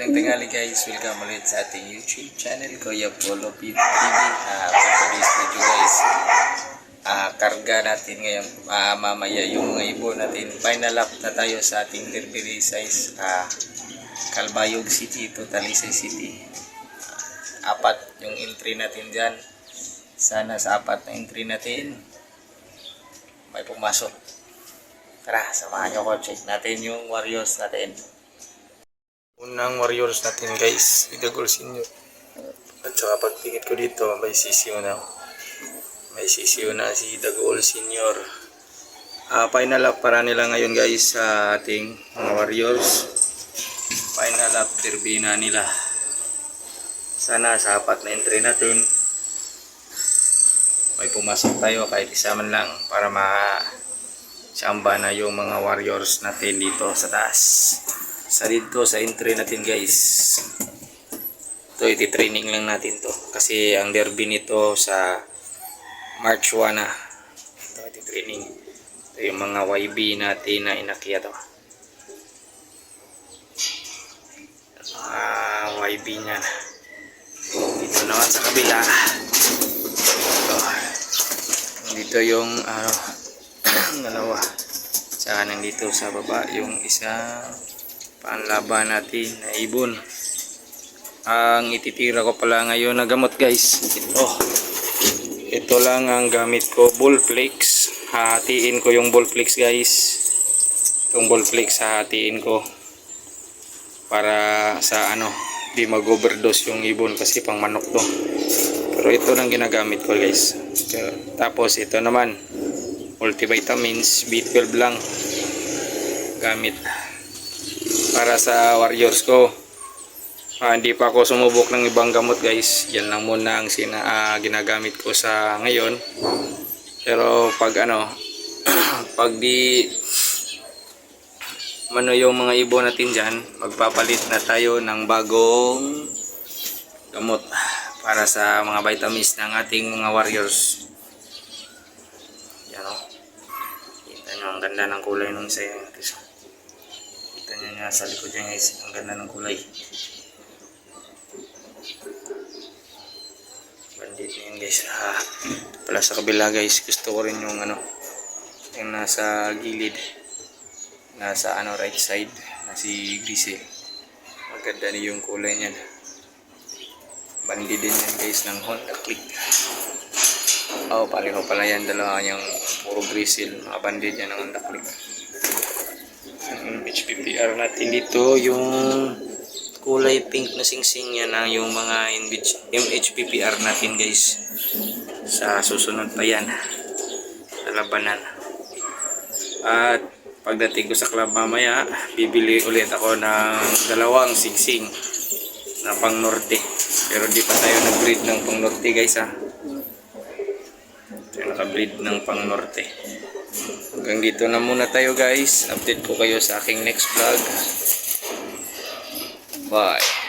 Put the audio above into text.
Magandang tingali guys, welcome ulit sa ating YouTube channel, Kuya Polo TV. For today's video guys, karga natin ngayon, mamaya yung mga ibon natin. Final lap na tayo sa ating derby size, Calbayog City to Talisay City. Apat yung entry natin dyan. Sana sa apat na entry natin may pumasok. Tara, samahan nyo ko, check natin yung Warriors natin. Unang Warriors natin guys, Idagol Senior. At saka pagtingin ko dito, may sisiyo na. May sisiyo na si Idagol Senior. Final lap para nila ngayon guys sa ating mga Warriors. Final lap derby na nila. Sana sa apat na entry natin may pumasok tayo kahit isa man lang para ma-chamba na yung mga Warriors natin dito sa taas. Sa dito sa entry natin guys, ito iti-training lang natin to kasi ang derby nito sa March 1 na. Ito iti-training, ito yung mga YB natin na inakyat to. YB nya dito naman sa kabila. Dito yung dalawa, saka nandito sa baba yung isa panlaban natin na ibon. Ang ititira ko pala ngayon na gamot guys, ito lang ang gamit ko, Bullflex. Hahatiin ko yung Bullflex guys, itong Bullflex hahatiin ko para sa di mag-overdose yung ibon kasi pang manok to. Pero ito lang ginagamit ko guys. Tapos ito naman multivitamins, B12 lang gamit para sa Warriors ko. Hindi pa ako sumubok ng ibang gamot guys, yan lang muna ang ginagamit ko sa ngayon. Pero pag pag di yung mga ibon natin dyan, magpapalit na tayo ng bagong gamot para sa mga vitamins ng ating mga Warriors. Yan kita nyo ang ganda ng kulay ng isa yung kita nyo sa likod niya guys, ang ganda ng kulay. Bandit na yun guys. Pala sa kabila guys, gusto ko rin yung yung nasa gilid, nasa right side na si Grisel. Maganda niyo yung kulay niyan. Bandi din yan guys ng Honda Click. Pareho pala yan, dalawa yung puro Grisel, mga bandid yan ng Honda Click. HPPR natin dito yung kulay pink na singsing yan ang yung mga MHPPR natin guys. Sa susunod pa yan sa labanan. At pagdating ko sa club mamaya, bibili ulit ako ng dalawang singsing na pang norte. Pero di pa tayo nag-breed ng pang norte guys tayo naka-breed ng pang norte. Hanggang dito na muna tayo guys. Update ko kayo sa aking next vlog. Bye.